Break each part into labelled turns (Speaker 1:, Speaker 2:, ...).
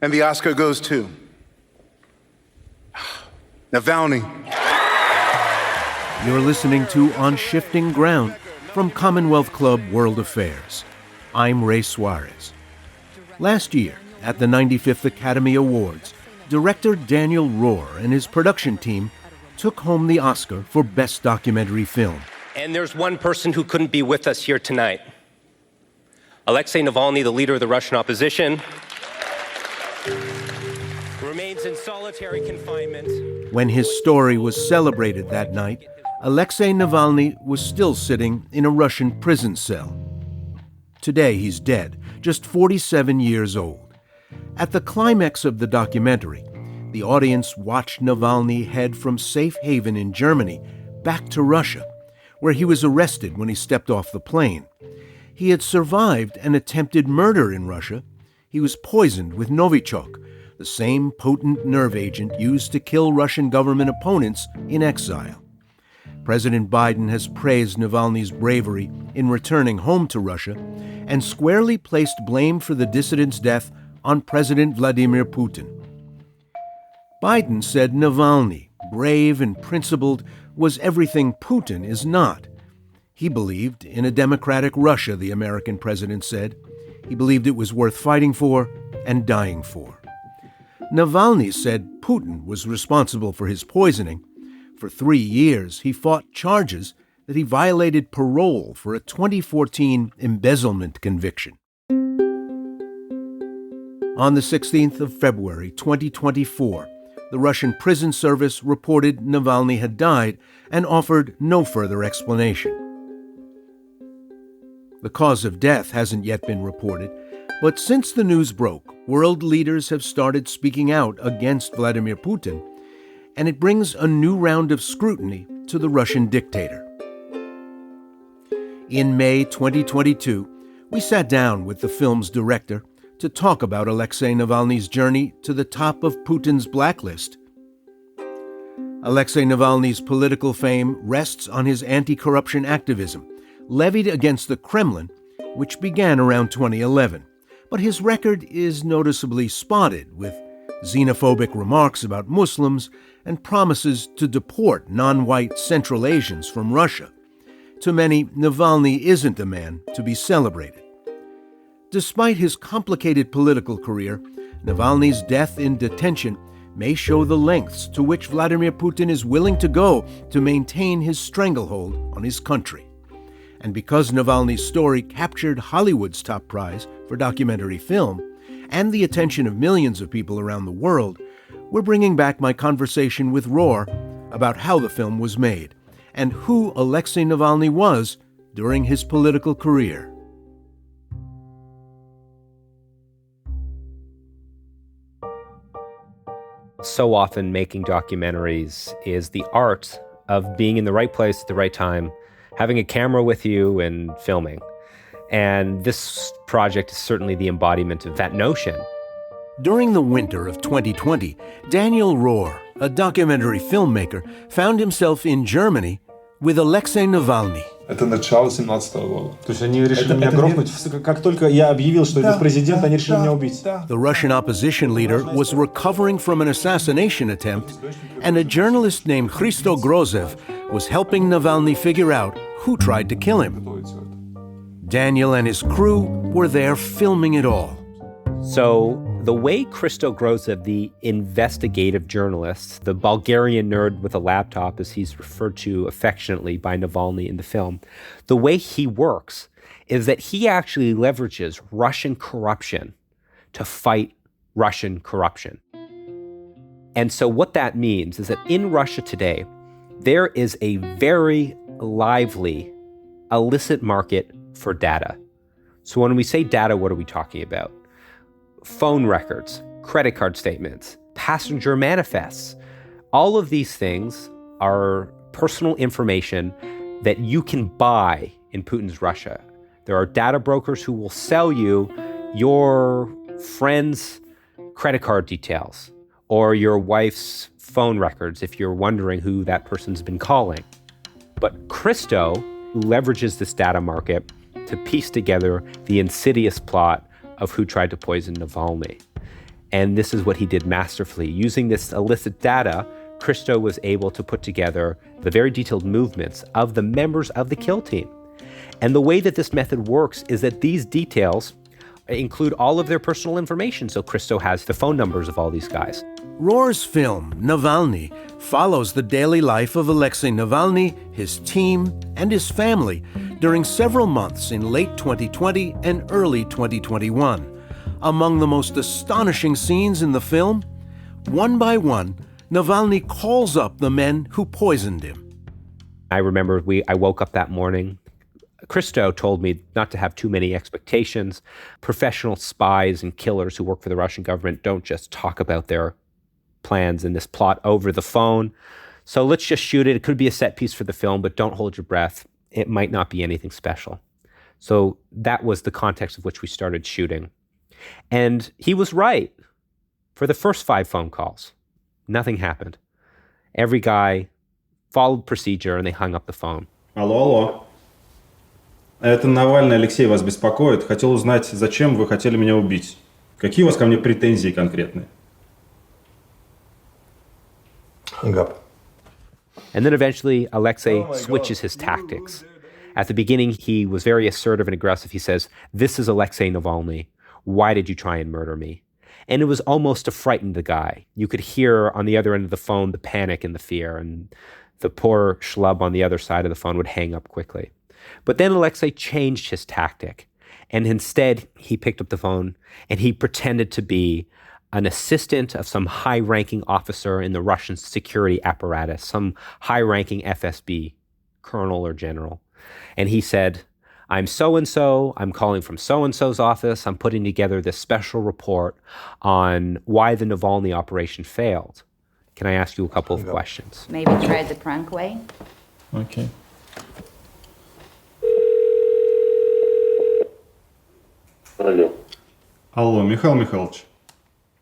Speaker 1: And the Oscar goes to Navalny.
Speaker 2: You're listening to On Shifting Ground from Commonwealth Club World Affairs. I'm Ray Suarez. Last year, at the 95th Academy Awards, director Daniel Roher and his production team took home the Oscar for Best Documentary Film.
Speaker 3: And there's one person who couldn't be with us here tonight. Alexei Navalny, the leader of the Russian opposition, remains in solitary confinement.
Speaker 2: When his story was celebrated that night, Alexei Navalny was still sitting in a Russian prison cell. Today he's dead, just 47 years old. At the climax of the documentary, the audience watched Navalny head from safe haven in Germany back to Russia, where he was arrested when he stepped off the plane. He had survived an attempted murder in Russia. He was poisoned with Novichok, the same potent nerve agent used to kill Russian government opponents in exile. President Biden has praised Navalny's bravery in returning home to Russia and squarely placed blame for the dissident's death on President Vladimir Putin. Biden said Navalny, brave and principled, was everything Putin is not. He believed in a democratic Russia, the American president said. He believed it was worth fighting for and dying for. Navalny said Putin was responsible for his poisoning. For 3 years, he fought charges that he violated parole for a 2014 embezzlement conviction. On the 16th of February, 2024, the Russian prison service reported Navalny had died and offered no further explanation. The cause of death hasn't yet been reported, but since the news broke, world leaders have started speaking out against Vladimir Putin, and it brings a new round of scrutiny to the Russian dictator. In May 2022, we sat down with the film's director to talk about Alexei Navalny's journey to the top of Putin's blacklist. Alexei Navalny's political fame rests on his anti-corruption activism, levied against the Kremlin, which began around 2011. But his record is noticeably spotted with xenophobic remarks about Muslims and promises to deport non-white Central Asians from Russia. To many, Navalny isn't a man to be celebrated. Despite his complicated political career, Navalny's death in detention may show the lengths to which Vladimir Putin is willing to go to maintain his stranglehold on his country. And because Navalny's story captured Hollywood's top prize for documentary film and the attention of millions of people around the world, we're bringing back my conversation with Roher about how the film was made and who Alexei Navalny was during his political career.
Speaker 3: So often making documentaries is the art of being in the right place at the right time, having a camera with you and filming. And this project is certainly the embodiment of that notion.
Speaker 2: During the winter of 2020, Daniel Roher, a documentary filmmaker, found himself in Germany with Alexei Navalny.
Speaker 4: Это начало 17-го года.
Speaker 5: То есть они решили меня грохнуть, как только я объявил, что этот президент, они решили меня убить.
Speaker 2: The Russian opposition leader was recovering from an assassination attempt, and a journalist named Christo Grozev was helping Navalny figure out who tried to kill him. Daniel and his crew were there filming it all.
Speaker 3: So the way Christo Grozev, the investigative journalist, the Bulgarian nerd with a laptop, as he's referred to affectionately by Navalny in the film, the way he works is that he actually leverages Russian corruption to fight Russian corruption. And so what that means is that in Russia today, there is a very lively illicit market for data. So when we say data, what are we talking about? Phone records, credit card statements, passenger manifests. All of these things are personal information that you can buy in Putin's Russia. There are data brokers who will sell you your friend's credit card details or your wife's phone records if you're wondering who that person's been calling. But Christo leverages this data market to piece together the insidious plot of who tried to poison Navalny. And this is what he did masterfully. Using this illicit data, Christo was able to put together the very detailed movements of the members of the kill team. And the way that this method works is that these details include all of their personal information. So Christo has the phone numbers of all these guys.
Speaker 2: Rohr's film, Navalny, follows the daily life of Alexei Navalny, his team, and his family during several months in late 2020 and early 2021. Among the most astonishing scenes in the film, one by one, Navalny calls up the men who poisoned him.
Speaker 3: I remember I woke up that morning. Christo told me not to have too many expectations. Professional spies and killers who work for the Russian government don't just talk about their plans in this plot over the phone. So let's just shoot it. It could be a set piece for the film, but don't hold your breath. It might not be anything special. So that was the context of which we started shooting. And he was right. For the first 5 phone calls, nothing happened. Every guy followed procedure and they hung up the phone.
Speaker 5: Алло. Это Навальный, Алексей, вас беспокоит. Хотел узнать, зачем вы хотели меня убить. Какие у вас ко мне претензии конкретные?
Speaker 1: Hung up.
Speaker 3: And then eventually, Alexei switches his tactics. At the beginning, he was very assertive and aggressive. He says, "This is Alexei Navalny. Why did you try and murder me?" And it was almost to frighten the guy. You could hear on the other end of the phone the panic and the fear, and the poor schlub on the other side of the phone would hang up quickly. But then Alexei changed his tactic, and instead he picked up the phone and he pretended to be an assistant of some high-ranking officer in the Russian security apparatus, some high-ranking FSB colonel or general. And he said, "I'm so-and-so, I'm calling from so-and-so's office, I'm putting together this special report on why the Navalny operation failed. Can I ask you a couple of questions?"
Speaker 6: Maybe try the prank way?
Speaker 5: Окей. Алло, Михаил Михайлович.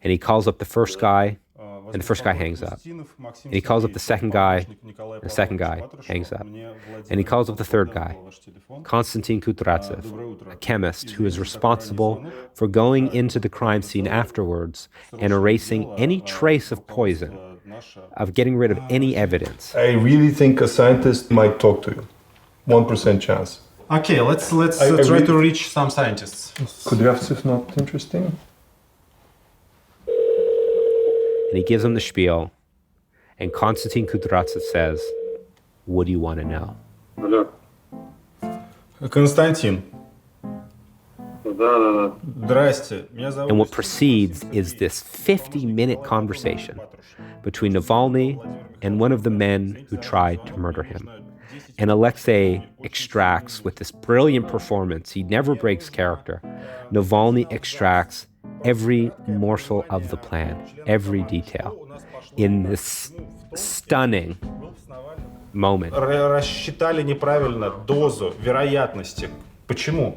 Speaker 3: And he calls up the first guy, and the first guy hangs up. And he calls up the second guy, and the second guy hangs up. And he calls up the third guy, Konstantin Kutratsev, a chemist who is responsible for going into the crime scene afterwards and erasing any trace of poison, of getting rid of any evidence.
Speaker 1: I really think a scientist might talk to you. 1% chance.
Speaker 5: Okay, let's try to reach some scientists.
Speaker 1: Kudryavtsev not interesting?
Speaker 3: And he gives him the spiel, and Konstantin Kutratsev says, "What do you want to know?"
Speaker 5: Константин. Здрасте.
Speaker 3: And what precedes is this 50-minute conversation between Navalny and one of the men who tried to murder him. And Alexei extracts, with this brilliant performance, he never breaks character, Navalny extracts every morsel of the plan, every detail, in this stunning moment.
Speaker 5: Рассчитали неправильно дозу вероятности. Почему?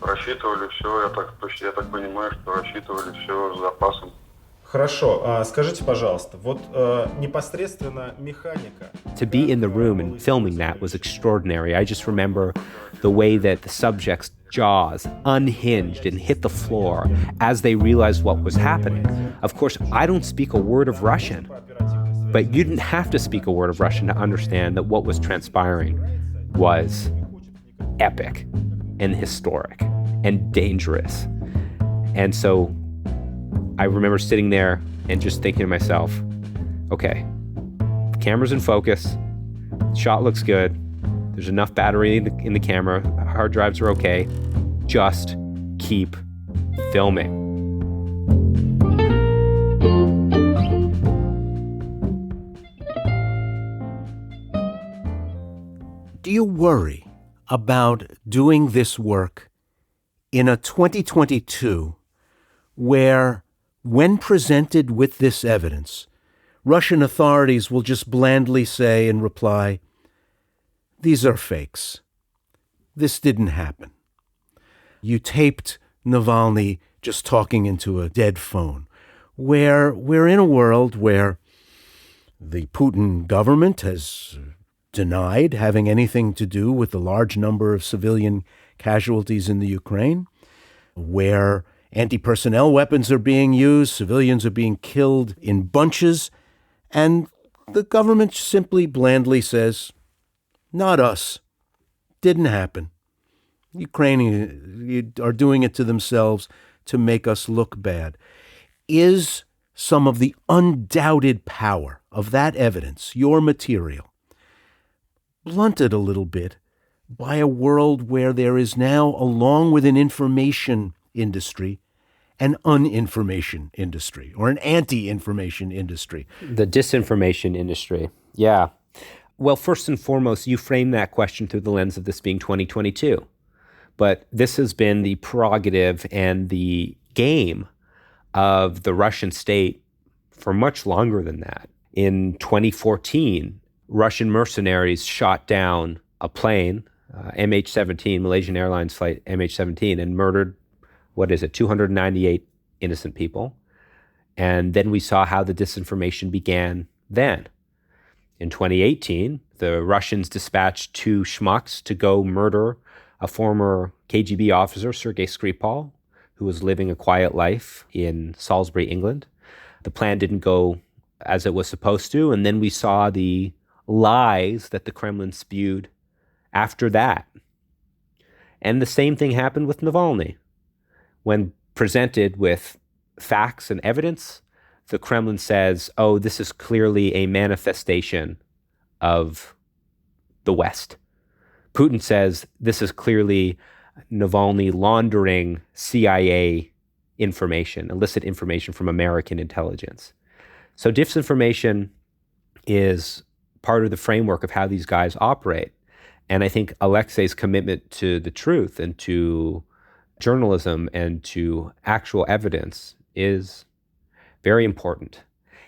Speaker 7: Рассчитывали все, я так понимаю, что рассчитывали все с запасом.
Speaker 5: Хорошо, скажите, пожалуйста, вот непосредственно механика.
Speaker 3: To be in the room and filming that was extraordinary. I just remember the way that the subject's jaws unhinged and hit the floor as they realized what was happening. Of course, I don't speak a word of Russian, but you didn't have to speak a word of Russian to understand that what was transpiring was epic and historic and dangerous. And so I remember sitting there and just thinking to myself, okay, camera's in focus, shot looks good, there's enough battery in the camera, hard drives are okay, just keep filming.
Speaker 2: Do you worry about doing this work in a 2022 where, when presented with this evidence, Russian authorities will just blandly say in reply, "These are fakes. This didn't happen. You taped Navalny just talking into a dead phone," where we're in a world where the Putin government has denied having anything to do with the large number of civilian casualties in the Ukraine, where Anti-personnel weapons are being used, civilians are being killed in bunches, and the government simply blandly says, not us. Didn't happen. Ukrainians are doing it to themselves to make us look bad. Is some of the undoubted power of that evidence, your material, blunted a little bit by a world where there is now, along with an information industry, an uninformation industry or an anti-information industry?
Speaker 3: The disinformation industry. Yeah. Well, first and foremost, you frame that question through the lens of this being 2022. But this has been the prerogative and the game of the Russian state for much longer than that. In 2014, Russian mercenaries shot down a plane, MH17, Malaysian Airlines flight MH17, and murdered, 298 innocent people. And then we saw how the disinformation began then. In 2018, the Russians dispatched two schmucks to go murder a former KGB officer, Sergei Skripal, who was living a quiet life in Salisbury, England. The plan didn't go as it was supposed to, and then we saw the lies that the Kremlin spewed after that. And the same thing happened with Navalny. When presented with facts and evidence, the Kremlin says, oh, this is clearly a manifestation of the West. Putin says this is clearly Navalny laundering CIA information, illicit information from American intelligence. So disinformation is part of the framework of how these guys operate. And I think Alexei's commitment to the truth and to journalism and to actual evidence is very important.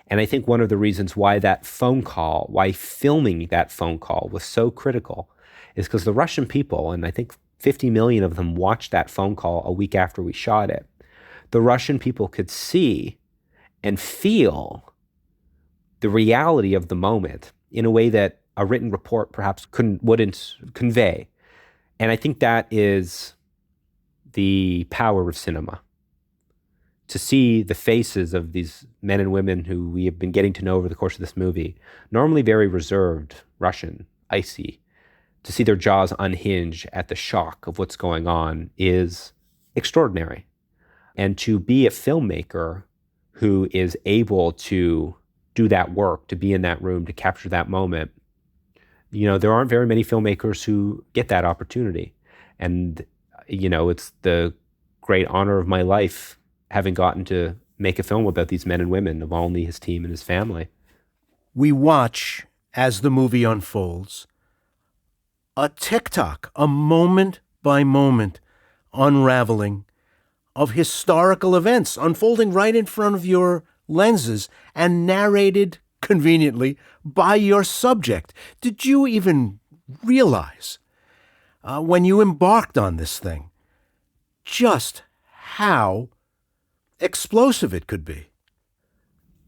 Speaker 3: And I think one of the reasons why that phone call, why filming that phone call was so critical is because the Russian people, and I think 50 million of them watched that phone call a week after we shot it, the Russian people could see and feel the reality of the moment in a way that a written report perhaps wouldn't convey. And I think that is the power of cinema. To see the faces of these men and women who we have been getting to know over the course of this movie, normally very reserved, Russian, icy, to see their jaws unhinge at the shock of what's going on is extraordinary. And to be a filmmaker who is able to do that work, to be in that room, to capture that moment, there aren't very many filmmakers who get that opportunity. And, it's the great honor of my life having gotten to make a film about these men and women, Navalny, his team, and his family.
Speaker 2: We watch, as the movie unfolds, a tick-tock, a moment-by-moment unraveling of historical events unfolding right in front of your lenses and narrated conveniently by your subject. Did you even realize, when you embarked on this thing, just how explosive it could be?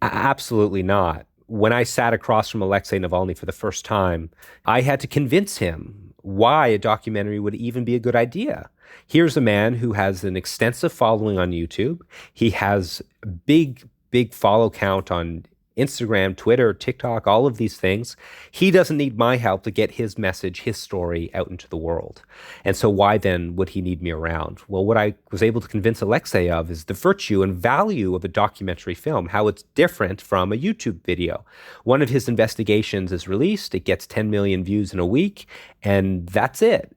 Speaker 3: Absolutely not. When I sat across from Alexei Navalny for the first time, I had to convince him why a documentary would even be a good idea. Here's a man who has an extensive following on YouTube. He has a big follow count on Instagram, Twitter, TikTok, all of these things. He doesn't need my help to get his message, his story out into the world. And so why then would he need me around? Well, what I was able to convince Alexei of is the virtue and value of a documentary film, how it's different from a YouTube video. One of his investigations is released, it gets 10 million views in a week, and that's it.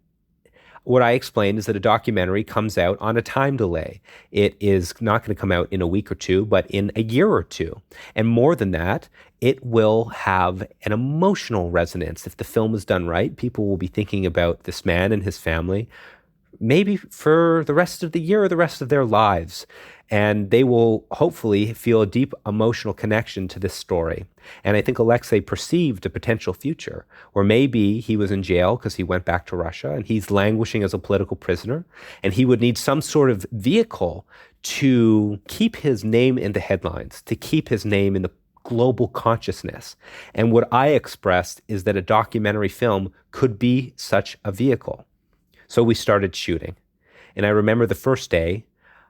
Speaker 3: What I explained is that a documentary comes out on a time delay. It is not going to come out in a week or two, but in a year or two. And more than that, it will have an emotional resonance. If the film is done right, people will be thinking about this man and his family, maybe for the rest of the year or the rest of their lives. And they will hopefully feel a deep emotional connection to this story. And I think Alexei perceived a potential future where maybe he was in jail because he went back to Russia and he's languishing as a political prisoner, and he would need some sort of vehicle to keep his name in the headlines, to keep his name in the global consciousness. And what I expressed is that a documentary film could be such a vehicle. So we started shooting. And I remember the first day,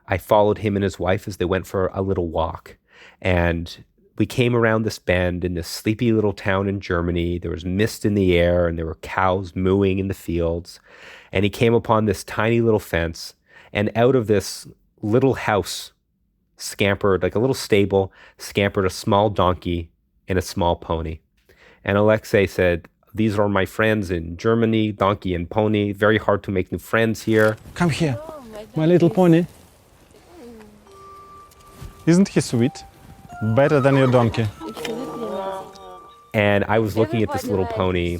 Speaker 3: I followed him and his wife as they went for a little walk. And we came around this bend in this sleepy little town in Germany. There was mist in the air and there were cows mooing in the fields. And he came upon this tiny little fence, and out of this little house scampered, like a little stable, scampered a small donkey and a small pony. And Alexei said, "These are my friends in Germany, donkey and pony. Very hard to make new friends here."
Speaker 6: Come here, my little pony. Isn't he sweet? Better than your donkey.
Speaker 3: And I was looking at this little pony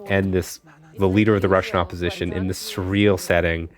Speaker 3: and the leader of the Russian opposition in this surreal setting.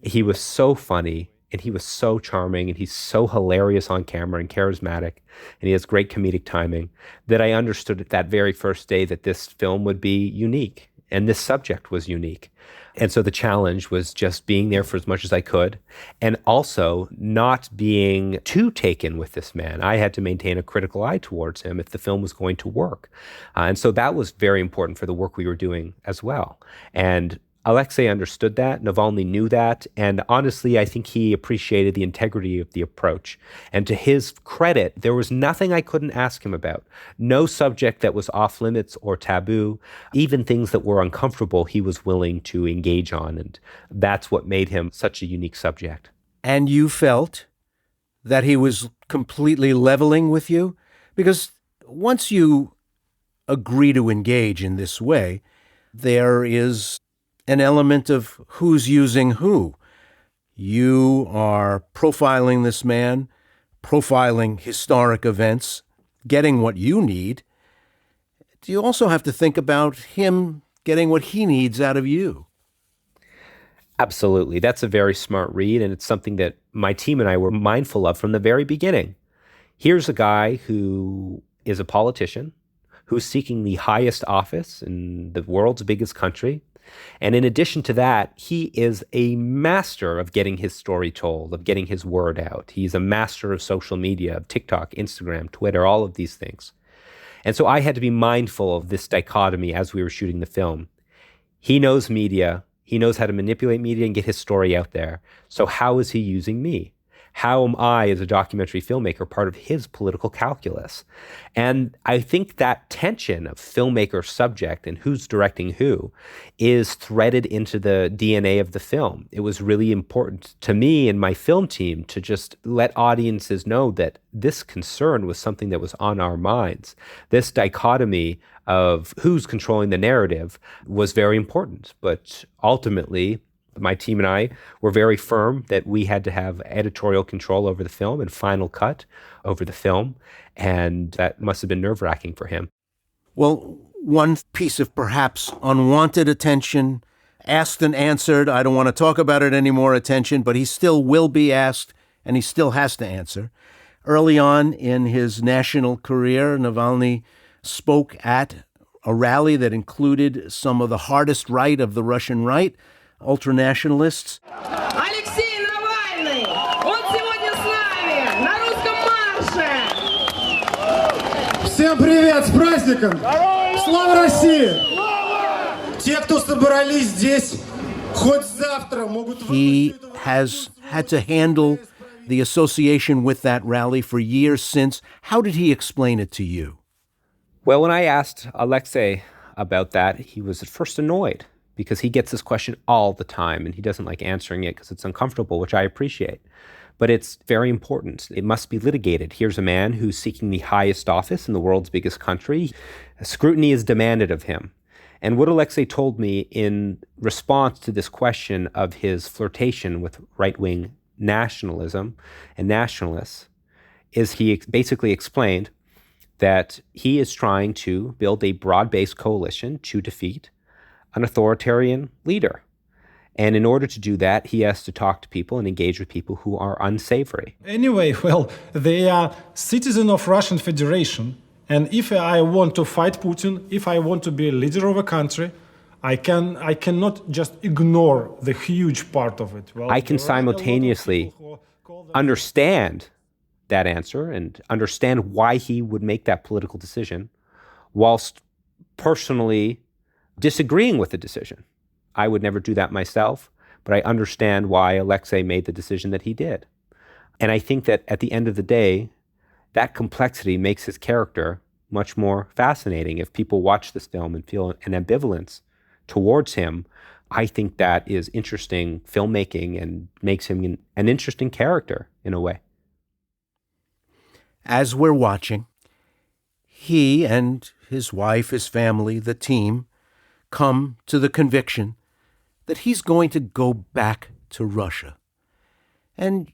Speaker 3: He was so funny and he was so charming and he's so hilarious on camera and charismatic and he has great comedic timing that I understood that very first day that this film would be unique and this subject was unique. And so the challenge was just being there for as much as I could and also not being too taken with this man. I had to maintain a critical eye towards him if the film was going to work. And so that was very important for the work we were doing as well. And Alexei understood that, Navalny knew that, and honestly, I think he appreciated the integrity of the approach. And to his credit, there was nothing I couldn't ask him about. No subject that was off limits or taboo, even things that were uncomfortable, he was willing to engage on, and that's what made him such a unique subject.
Speaker 2: And you felt that he was completely leveling with you? Because once you agree to engage in this way, there is an element of who's using who. You are profiling this man, profiling historic events, getting what you need. Do you also have to think about him getting what he needs out of you?
Speaker 3: Absolutely. That's a very smart read, and it's something that my team and I were mindful of from the very beginning. Here's a guy who is a politician, who's seeking the highest office in the world's biggest country. And in addition to that, he is a master of getting his story told, of getting his word out. He's a master of social media, of TikTok, Instagram, Twitter, all of these things. And so I had to be mindful of this dichotomy as we were shooting the film. He knows media. He knows how to manipulate media and get his story out there. So how is he using me? How am I, as a documentary filmmaker, part of his political calculus? And I think that tension of filmmaker subject and who's directing who is threaded into the DNA of the film. It was really important to me and my film team to just let audiences know that this concern was something that was on our minds. This dichotomy of who's controlling the narrative was very important, but ultimately, my team and I were very firm that we had to have editorial control over the film and final cut over the film, and that must have been nerve-wracking for him.
Speaker 2: Well, one piece of perhaps unwanted attention, asked and answered, I don't want to talk about it anymore attention, but he still will be asked and he still has to answer. Early on in his national career, Navalny spoke at a rally that included some of the hardest right of the Russian right, ultranationalists.
Speaker 8: Alexei Navalny! Он сегодня с нами! На русском марше!
Speaker 9: Всем привет! С праздником! Слава России! Те, кто собрались здесь, хоть завтра могут...
Speaker 2: He has had to handle the association with that rally for years since. How did he explain it to you?
Speaker 3: Well, when I asked Alexei about that, he was at first annoyed, because he gets this question all the time and he doesn't like answering it because it's uncomfortable, which I appreciate. But it's very important. It must be litigated. Here's a man who's seeking the highest office in the world's biggest country. Scrutiny is demanded of him. And what Alexei told me in response to this question of his flirtation with right-wing nationalism and nationalists is he basically explained that he is trying to build a broad-based coalition to defeat an authoritarian leader. And in order to do that, he has to talk to people and engage with people who are unsavory.
Speaker 9: Anyway, well, they are citizens of Russian Federation. And if I want to fight Putin, if I want to be a leader of a country, I cannot just ignore the huge part of it. Well,
Speaker 3: I can simultaneously understand that answer and understand why he would make that political decision whilst personally disagreeing with the decision. I would never do that myself, but I understand why Alexei made the decision that he did. And I think that at the end of the day, that complexity makes his character much more fascinating. If people watch this film and feel an ambivalence towards him, I think that is interesting filmmaking and makes him an interesting character in a way.
Speaker 2: As we're watching, he and his wife, his family, the team, come to the conviction that he's going to go back to Russia. And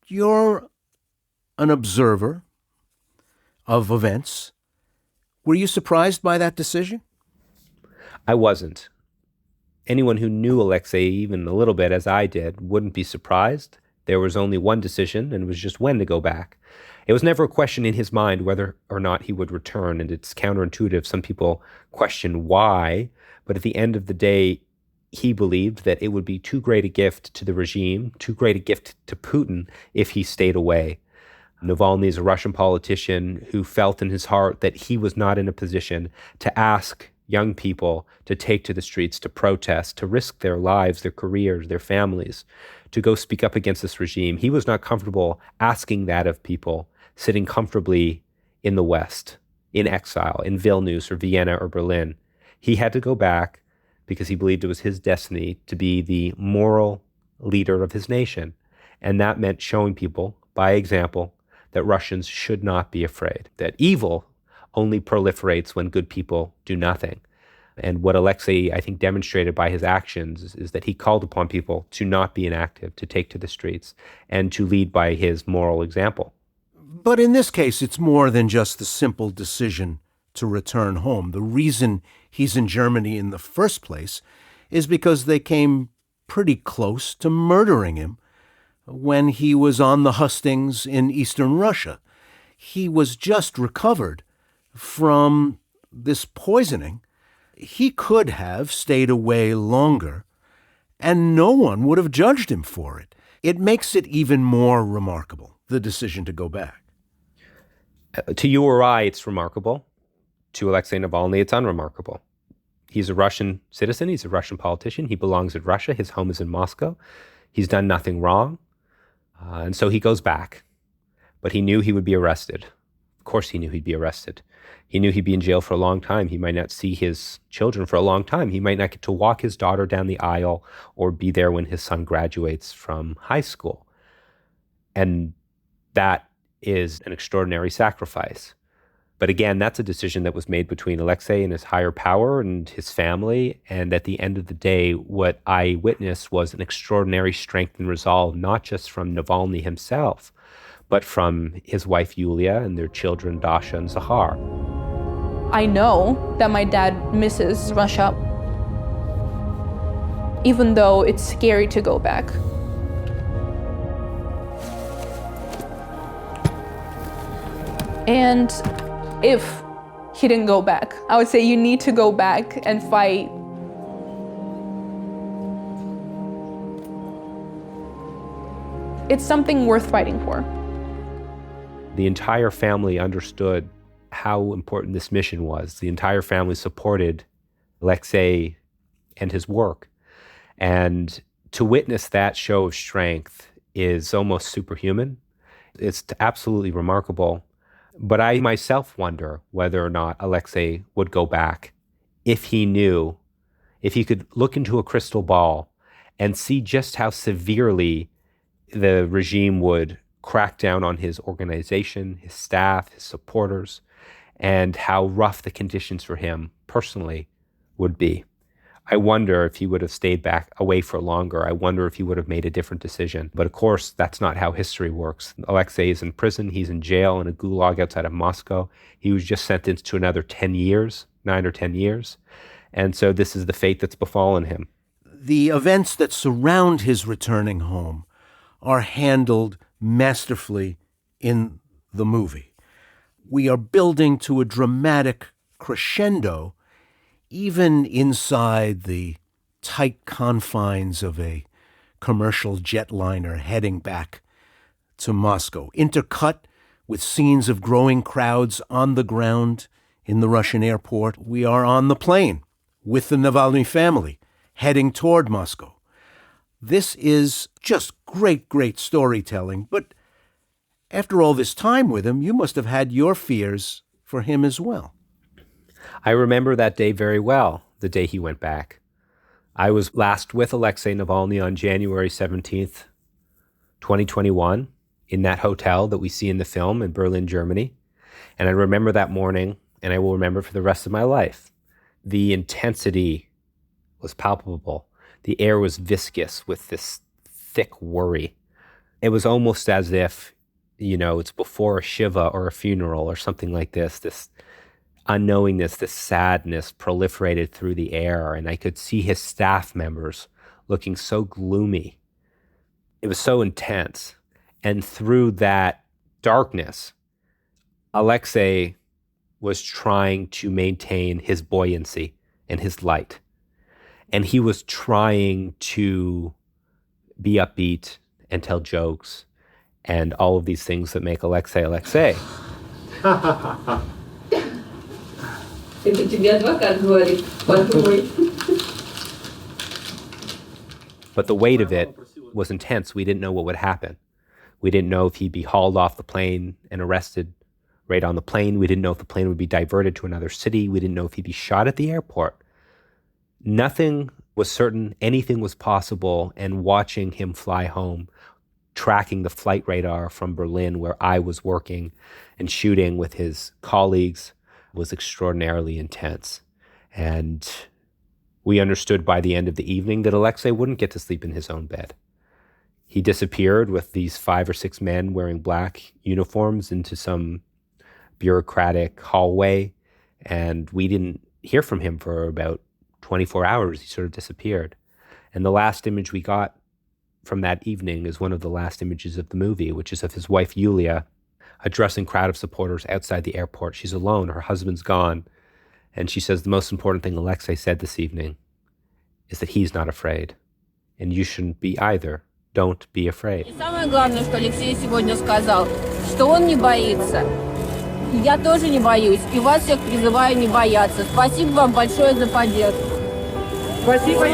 Speaker 2: you're an observer of events. Were you surprised by that decision?
Speaker 3: I wasn't. Anyone who knew Alexei even a little bit, as I did, wouldn't be surprised. There was only one decision, and it was just when to go back. It was never a question in his mind whether or not he would return, and it's counterintuitive. Some people question why, but at the end of the day, he believed that it would be too great a gift to the regime, too great a gift to Putin if he stayed away. Navalny is a Russian politician who felt in his heart that he was not in a position to ask young people to take to the streets, to protest, to risk their lives, their careers, their families, to go speak up against this regime. He was not comfortable asking that of people sitting comfortably in the West, in exile, in Vilnius or Vienna or Berlin. He had to go back because he believed it was his destiny to be the moral leader of his nation. And that meant showing people, by example, that Russians should not be afraid, that evil only proliferates when good people do nothing. And what Alexei, I think, demonstrated by his actions is that he called upon people to not be inactive, to take to the streets, and to lead by his moral example.
Speaker 2: But in this case, it's more than just the simple decision to return home. The reason he's in Germany in the first place is because they came pretty close to murdering him when he was on the hustings in eastern Russia. He was just recovered from this poisoning. He could have stayed away longer, and no one would have judged him for it. It makes it even more remarkable, the decision to go back.
Speaker 3: To you or I, it's remarkable. To Alexei Navalny, it's unremarkable. He's a Russian citizen. He's a Russian politician. He belongs in Russia. His home is in Moscow. He's done nothing wrong. And so he goes back. But he knew he would be arrested. Of course he knew he'd be arrested. He knew he'd be in jail for a long time. He might not see his children for a long time. He might not get to walk his daughter down the aisle or be there when his son graduates from high school. And that is an extraordinary sacrifice. But again, that's a decision that was made between Alexei and his higher power and his family. And at the end of the day, what I witnessed was an extraordinary strength and resolve, not just from Navalny himself, but from his wife Yulia and their children Dasha and Zahar.
Speaker 10: I know that my dad misses Russia, even though it's scary to go back. And if he didn't go back, I would say you need to go back and fight. It's something worth fighting for.
Speaker 3: The entire family understood how important this mission was. The entire family supported Alexei and his work. And to witness that show of strength is almost superhuman. It's absolutely remarkable. But I myself wonder whether or not Alexei would go back if he knew, if he could look into a crystal ball and see just how severely the regime would crack down on his organization, his staff, his supporters, and how rough the conditions for him personally would be. I wonder if he would have stayed back away for longer. I wonder if he would have made a different decision. But of course, that's not how history works. Alexei is in prison. He's in jail in a gulag outside of Moscow. He was just sentenced to another 10 years, 9 or 10 years. And so this is the fate that's befallen him.
Speaker 2: The events that surround his returning home are handled masterfully in the movie. We are building to a dramatic crescendo even inside the tight confines of a commercial jetliner heading back to Moscow, intercut with scenes of growing crowds on the ground in the Russian airport. We are on the plane with the Navalny family heading toward Moscow. This is just great, great storytelling, but After all this time with him, you must have had your fears for him as well.
Speaker 3: I remember that day very well, the day he went back. I was last with Alexei Navalny on January 17th, 2021, in that hotel that we see in the film in Berlin, Germany. And I remember that morning, and I will remember for the rest of my life. The intensity was palpable. The air was viscous with this thick worry. It was almost as if, it's before a Shiva or a funeral or something like this. This unknowingness, this sadness proliferated through the air, and I could see his staff members looking so gloomy. It was so intense. And through that darkness, Alexei was trying to maintain his buoyancy and his light. And he was trying to be upbeat and tell jokes and all of these things that make Alexei Alexei.
Speaker 8: Это тебе адвокат говорит, подумай.
Speaker 3: But the weight of it was intense. We didn't know what would happen. We didn't know if he'd be hauled off the plane and arrested right on the plane. We didn't know if the plane would be diverted to another city. We didn't know if he'd be shot at the airport. Nothing was certain. Anything was possible. And watching him fly home, tracking the flight radar from Berlin, where I was working and shooting with his colleagues, was extraordinarily intense. And we understood by the end of the evening that Alexei wouldn't get to sleep in his own bed. He disappeared with these 5 or 6 men wearing black uniforms into some bureaucratic hallway, and we didn't hear from him for about 24 hours. He sort of disappeared. And the last image we got from that evening is one of the last images of the movie, which is of his wife, Yulia, addressing a crowd of supporters outside the airport. She's alone. Her husband's gone. And she says the most important thing Alexei said this evening is that he's not afraid. And you shouldn't be either. Don't be afraid.
Speaker 11: И самое главное, что Алексей сегодня сказал, что он не боится. Я тоже не боюсь. И вас всех призываю не бояться. Спасибо вам большое за поддержку. Спасибо,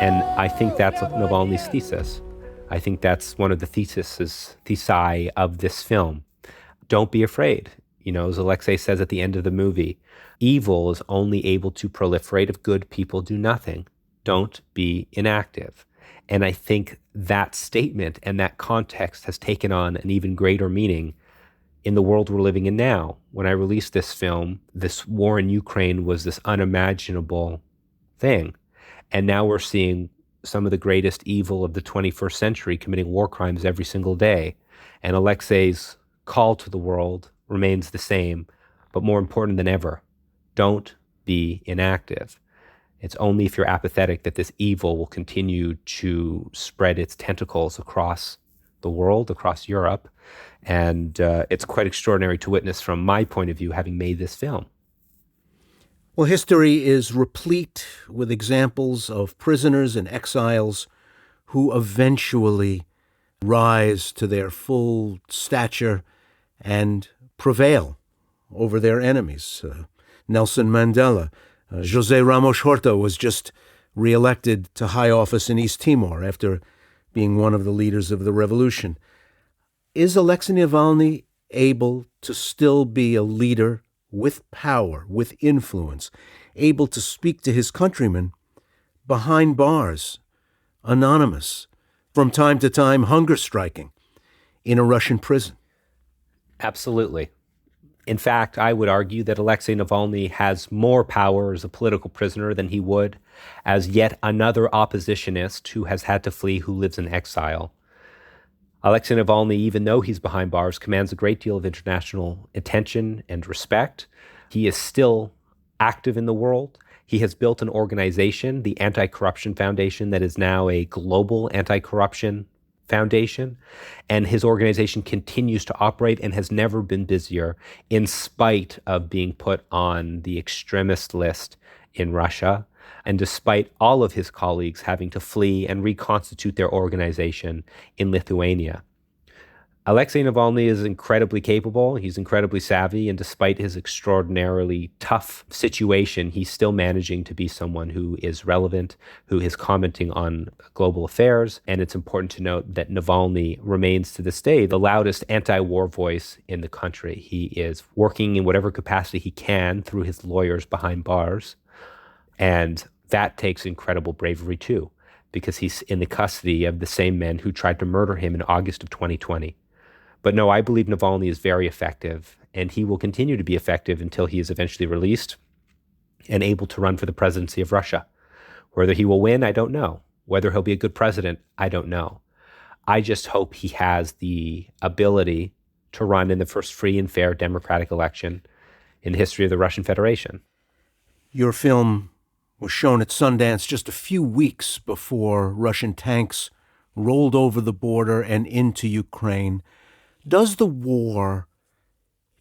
Speaker 3: And I think that's Navalny's thesis. I think that's one of the thesi of this film. Don't be afraid. As Alexei says at the end of the movie, evil is only able to proliferate if good people do nothing. Don't be inactive. And I think that statement and that context has taken on an even greater meaning in the world we're living in now. When I released this film, this war in Ukraine was this unimaginable thing. And now we're seeing some of the greatest evil of the 21st century committing war crimes every single day. And Alexei's call to the world remains the same, but more important than ever, don't be inactive. It's only if you're apathetic that this evil will continue to spread its tentacles across the world, across Europe. And it's quite extraordinary to witness from my point of view, having made this film.
Speaker 2: Well, history is replete with examples of prisoners and exiles who eventually rise to their full stature and prevail over their enemies. Nelson Mandela, José Ramos Horta was just reelected to high office in East Timor after being one of the leaders of the revolution. Is Alexei Navalny able to still be a leader with power, with influence, able to speak to his countrymen behind bars, anonymous, from time to time hunger striking in a Russian prison?
Speaker 3: Absolutely. In fact, I would argue that Alexei Navalny has more power as a political prisoner than he would as yet another oppositionist who has had to flee, who lives in exile. Alexei Navalny, even though he's behind bars, commands a great deal of international attention and respect. He is still active in the world. He has built an organization, the Anti-Corruption Foundation, that is now a global anti-corruption foundation. And his organization continues to operate and has never been busier, in spite of being put on the extremist list in Russia, and despite all of his colleagues having to flee and reconstitute their organization in Lithuania. Alexei Navalny is incredibly capable. He's incredibly savvy. And despite his extraordinarily tough situation, he's still managing to be someone who is relevant, who is commenting on global affairs. And it's important to note that Navalny remains to this day the loudest anti-war voice in the country. He is working in whatever capacity he can through his lawyers behind bars. And that takes incredible bravery too, because he's in the custody of the same men who tried to murder him in August of 2020. But no, I believe Navalny is very effective, and he will continue to be effective until he is eventually released and able to run for the presidency of Russia. Whether he will win, I don't know. Whether he'll be a good president, I don't know. I just hope he has the ability to run in the first free and fair democratic election in the history of the Russian Federation.
Speaker 2: Your film was shown at Sundance just a few weeks before Russian tanks rolled over the border and into Ukraine. Does the war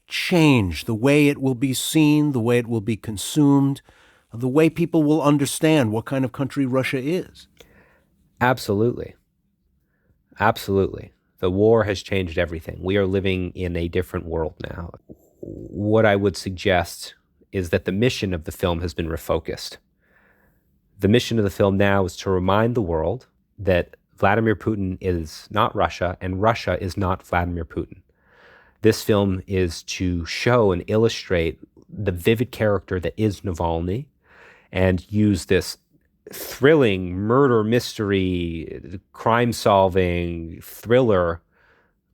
Speaker 2: change the way it will be seen, the way it will be consumed, the way people will understand what kind of country Russia is?
Speaker 3: Absolutely. Absolutely. The war has changed everything. We are living in a different world now. What I would suggest is that the mission of the film has been refocused. The mission of the film now is to remind the world that Vladimir Putin is not Russia, and Russia is not Vladimir Putin. This film is to show and illustrate the vivid character that is Navalny and use this thrilling murder mystery, crime-solving thriller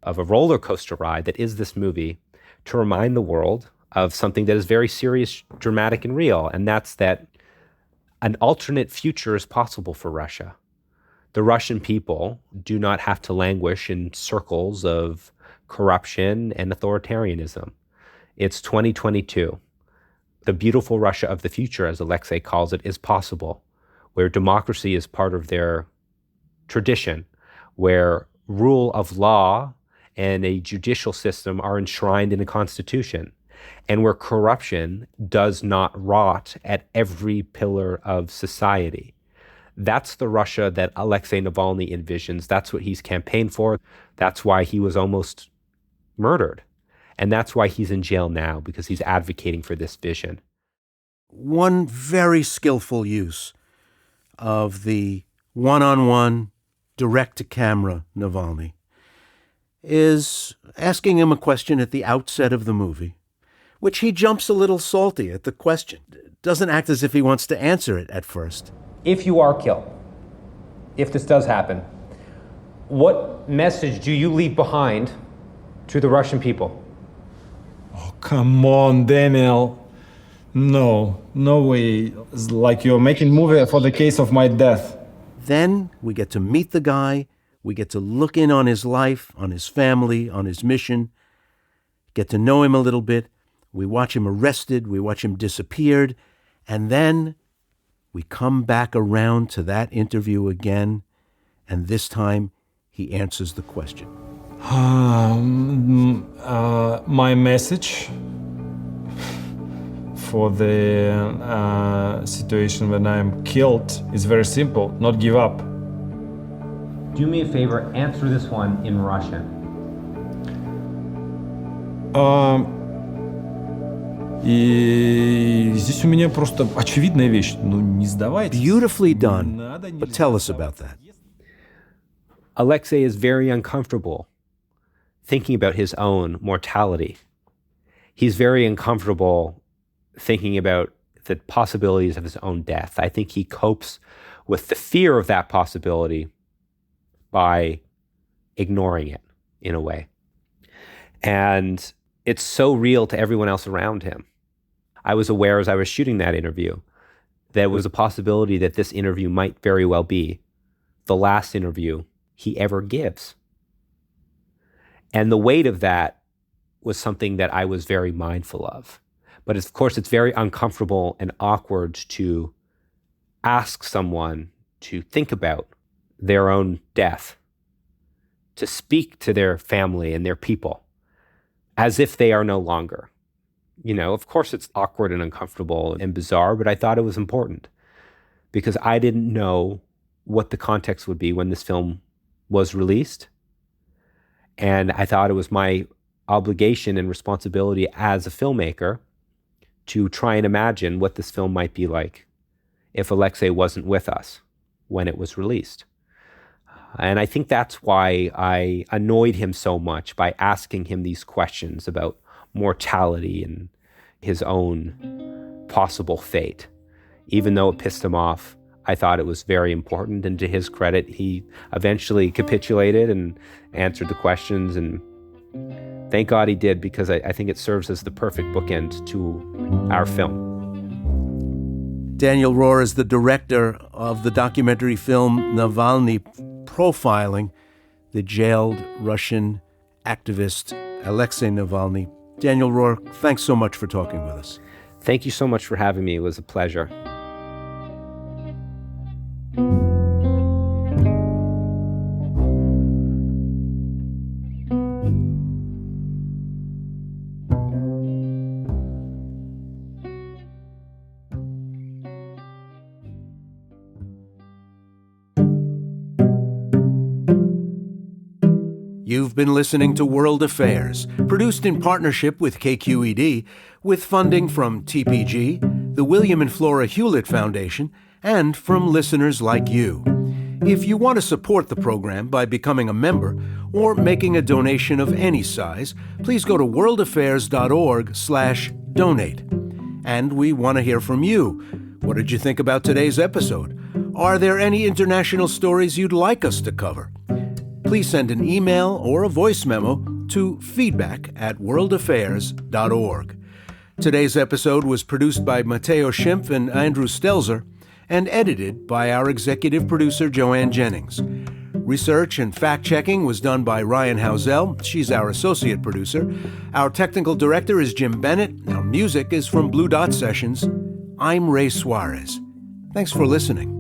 Speaker 3: of a roller coaster ride that is this movie to remind the world of something that is very serious, dramatic, and real, and that's that an alternate future is possible for Russia. The Russian people do not have to languish in circles of corruption and authoritarianism. It's 2022. The beautiful Russia of the future, as Alexei calls it, is possible, where democracy is part of their tradition, where rule of law and a judicial system are enshrined in a constitution, and where corruption does not rot at every pillar of society. That's the Russia that Alexei Navalny envisions. That's what he's campaigned for. That's why he was almost murdered. And that's why he's in jail now, because he's advocating for this vision.
Speaker 2: One very skillful use of the one-on-one, direct-to-camera Navalny is asking him a question at the outset of the movie, which he jumps a little salty at the question. Doesn't act as if he wants to answer it at first.
Speaker 12: If you are killed, if this does happen, what message do you leave behind to the Russian people?
Speaker 9: Oh, come on, Daniel. No way. It's like you're making movie for the case of my death.
Speaker 2: Then we get to meet the guy. We get to look in on his life, on his family, on his mission, get to know him a little bit. We watch him arrested. We watch him disappeared. And then we come back around to that interview again, and this time he answers the question.
Speaker 9: My message for the situation when I'm killed is very simple: not give up.
Speaker 12: Do me a favor, answer this one in Russian.
Speaker 9: И здесь у меня просто очевидная вещь. Ну, не сдавайтесь.
Speaker 2: Beautifully done. But tell us about that.
Speaker 3: Alexei is very uncomfortable thinking about his own mortality. He's very uncomfortable thinking about the possibilities of his own death. I think he copes with the fear of that possibility by ignoring it in a way. And it's so real to everyone else around him. I was aware as I was shooting that interview, there was a possibility that this interview might very well be the last interview he ever gives. And the weight of that was something that I was very mindful of. But of course, it's very uncomfortable and awkward to ask someone to think about their own death, to speak to their family and their people as if they are no longer. You know, of course it's awkward and uncomfortable and bizarre, but I thought it was important because I didn't know what the context would be when this film was released. And I thought it was my obligation and responsibility as a filmmaker to try and imagine what this film might be like if Alexei wasn't with us when it was released. And I think that's why I annoyed him so much by asking him these questions about mortality and his own possible fate. Even though it pissed him off, I thought it was very important. And to his credit, he eventually capitulated and answered the questions. And thank God he did, because I think it serves as the perfect bookend to our film.
Speaker 2: Daniel Roher is the director of the documentary film Navalny, profiling the jailed Russian activist Alexei Navalny. Daniel Roher, thanks so much for talking with us.
Speaker 3: Thank you so much for having me. It was a pleasure.
Speaker 2: You've been listening to World Affairs, produced in partnership with KQED, with funding from TPG, the William and Flora Hewlett Foundation, and from listeners like you. If you want to support the program by becoming a member or making a donation of any size, please go to worldaffairs.org/donate. And we want to hear from you. What did you think about today's episode? Are there any international stories you'd like us to cover? Please send an email or a voice memo to feedback@worldaffairs.org. Today's episode was produced by Matteo Schimpf and Andrew Stelzer and edited by our executive producer, Joanne Jennings. Research and fact-checking was done by Ryan Housel. She's our associate producer. Our technical director is Jim Bennett. Our music is from Blue Dot Sessions. I'm Ray Suarez. Thanks for listening.